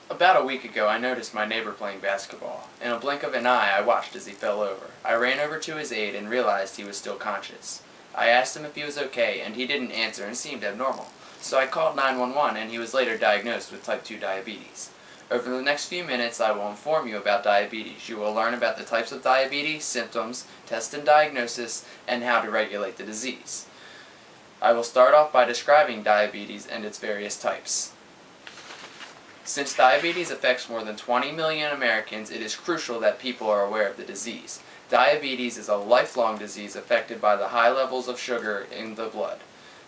About a week ago, I noticed my neighbor playing basketball. In a blink of an eye, I watched as he fell over. I ran over to his aid and realized he was still conscious. I asked him if he was okay, and he didn't answer and seemed abnormal. So I called 911, and he was later diagnosed with type 2 diabetes. Over the next few minutes, I will inform you about diabetes. You will learn about the types of diabetes, symptoms, test and diagnosis, and how to regulate the disease. I will start off by describing diabetes and its various types. Since diabetes affects more than 20 million Americans, it is crucial that people are aware of the disease. Diabetes is a lifelong disease affected by the high levels of sugar in the blood.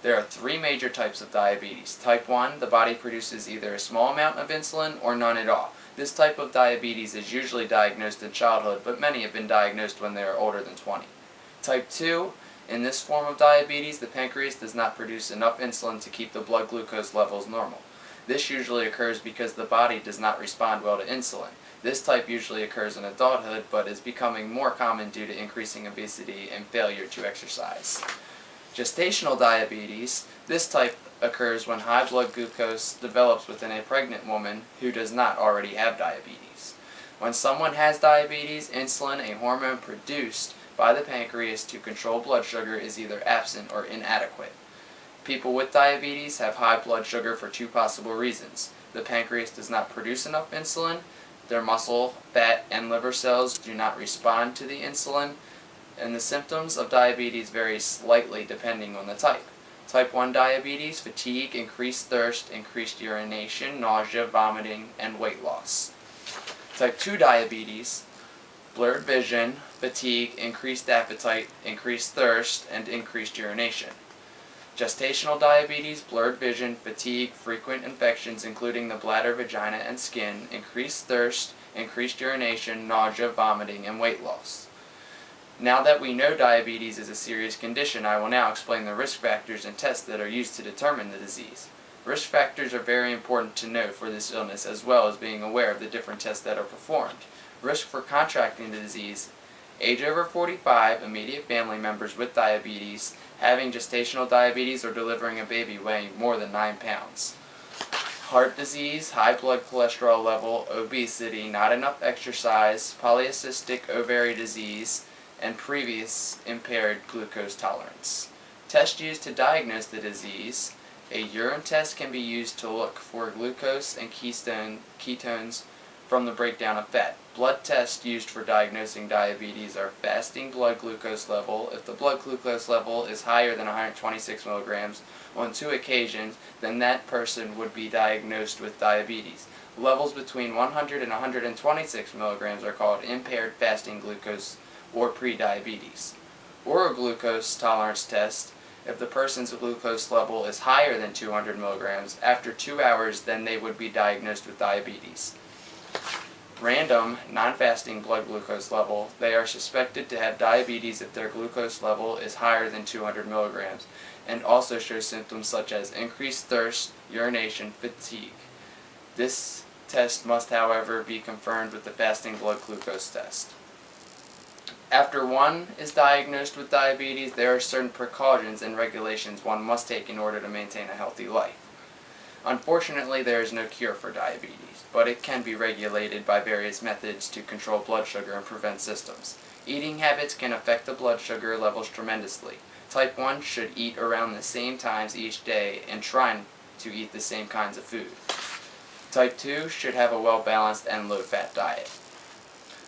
There are three major types of diabetes. Type 1, the body produces either a small amount of insulin or none at all. This type of diabetes is usually diagnosed in childhood, but many have been diagnosed when they are older than 20. Type 2, in this form of diabetes, the pancreas does not produce enough insulin to keep the blood glucose levels normal. This usually occurs because the body does not respond well to insulin. This type usually occurs in adulthood, but is becoming more common due to increasing obesity and failure to exercise. Gestational diabetes. This type occurs when high blood glucose develops within a pregnant woman who does not already have diabetes. When someone has diabetes, insulin, a hormone produced by the pancreas to control blood sugar, is either absent or inadequate. People with diabetes have high blood sugar for two possible reasons. The pancreas does not produce enough insulin, their muscle, fat, and liver cells do not respond to the insulin, and the symptoms of diabetes vary slightly depending on the type. Type 1 diabetes, fatigue, increased thirst, increased urination, nausea, vomiting, and weight loss. Type 2 diabetes, blurred vision, fatigue, increased appetite, increased thirst, and increased urination. Gestational diabetes, blurred vision, fatigue, frequent infections including the bladder, vagina, and skin, increased thirst, increased urination, nausea, vomiting, and weight loss. Now that we know diabetes is a serious condition, I will now explain the risk factors and tests that are used to determine the disease. Risk factors are very important to note for this illness, as well as being aware of the different tests that are performed. Risk for contracting the disease: age over 45, immediate family members with diabetes, having gestational diabetes, or delivering a baby weighing more than 9 pounds. Heart disease, high blood cholesterol level, obesity, not enough exercise, polycystic ovary disease, and previous impaired glucose tolerance. Tests used to diagnose the disease: a urine test can be used to look for glucose and ketones from the breakdown of fat. Blood tests used for diagnosing diabetes are fasting blood glucose level. If the blood glucose level is higher than 126 milligrams on 2 occasions, then that person would be diagnosed with diabetes. Levels between 100 and 126 milligrams are called impaired fasting glucose or prediabetes. Oral glucose tolerance test: if the person's glucose level is higher than 200 milligrams after 2 hours, then they would be diagnosed with diabetes. Random, non-fasting blood glucose level: they are suspected to have diabetes if their glucose level is higher than 200 milligrams and also show symptoms such as increased thirst, urination, fatigue. This test must, however, be confirmed with the fasting blood glucose test. After one is diagnosed with diabetes, there are certain precautions and regulations one must take in order to maintain a healthy life. Unfortunately, there is no cure for diabetes, but it can be regulated by various methods to control blood sugar and prevent symptoms. Eating habits can affect the blood sugar levels tremendously. Type 1 should eat around the same times each day and try to eat the same kinds of food. Type 2 should have a well-balanced and low-fat diet.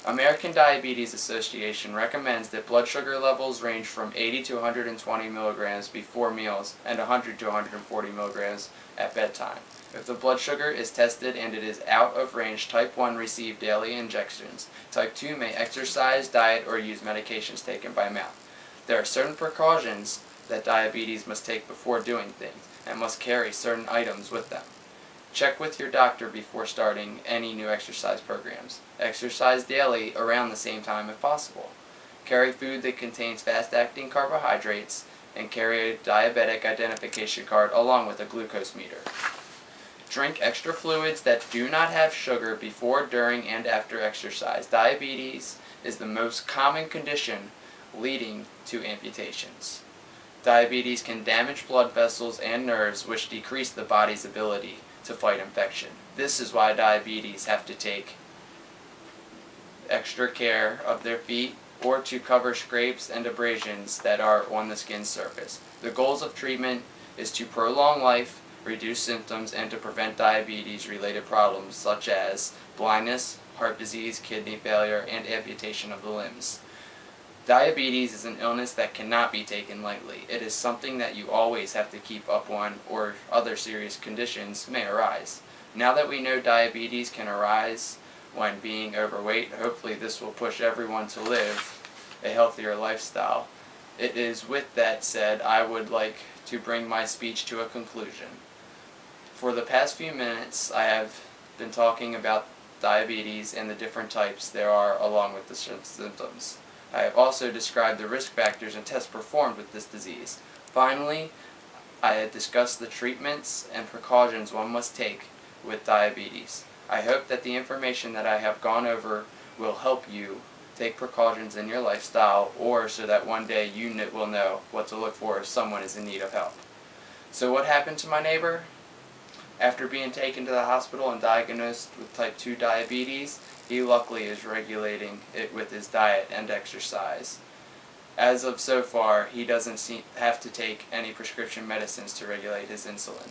American Diabetes Association recommends that blood sugar levels range from 80 to 120 milligrams before meals and 100 to 140 milligrams at bedtime. If the blood sugar is tested and it is out of range, type 1 receive daily injections. Type 2 may exercise, diet, or use medications taken by mouth. There are certain precautions that diabetes must take before doing things and must carry certain items with them. Check with your doctor before starting any new exercise programs. Exercise daily around the same time if possible. Carry food that contains fast-acting carbohydrates, and carry a diabetic identification card along with a glucose meter. Drink extra fluids that do not have sugar before, during, and after exercise. Diabetes is the most common condition leading to amputations. Diabetes can damage blood vessels and nerves, which decrease the body's ability to fight infection. This is why diabetes have to take extra care of their feet or to cover scrapes and abrasions that are on the skin surface. The goals of treatment is to prolong life, reduce symptoms, and to prevent diabetes-related problems such as blindness, heart disease, kidney failure, and amputation of the limbs. Diabetes is an illness that cannot be taken lightly. It is something that you always have to keep up on, or other serious conditions may arise. Now that we know diabetes can arise when being overweight, hopefully this will push everyone to live a healthier lifestyle. It is with that said, I would like to bring my speech to a conclusion. For the past few minutes, I have been talking about diabetes and the different types there are along with the symptoms. I have also described the risk factors and tests performed with this disease. Finally, I have discussed the treatments and precautions one must take with diabetes. I hope that the information that I have gone over will help you take precautions in your lifestyle, or so that one day you will know what to look for if someone is in need of help. So what happened to my neighbor? After being taken to the hospital and diagnosed with type 2 diabetes, he luckily is regulating it with his diet and exercise. As of so far, he doesn't have to take any prescription medicines to regulate his insulin.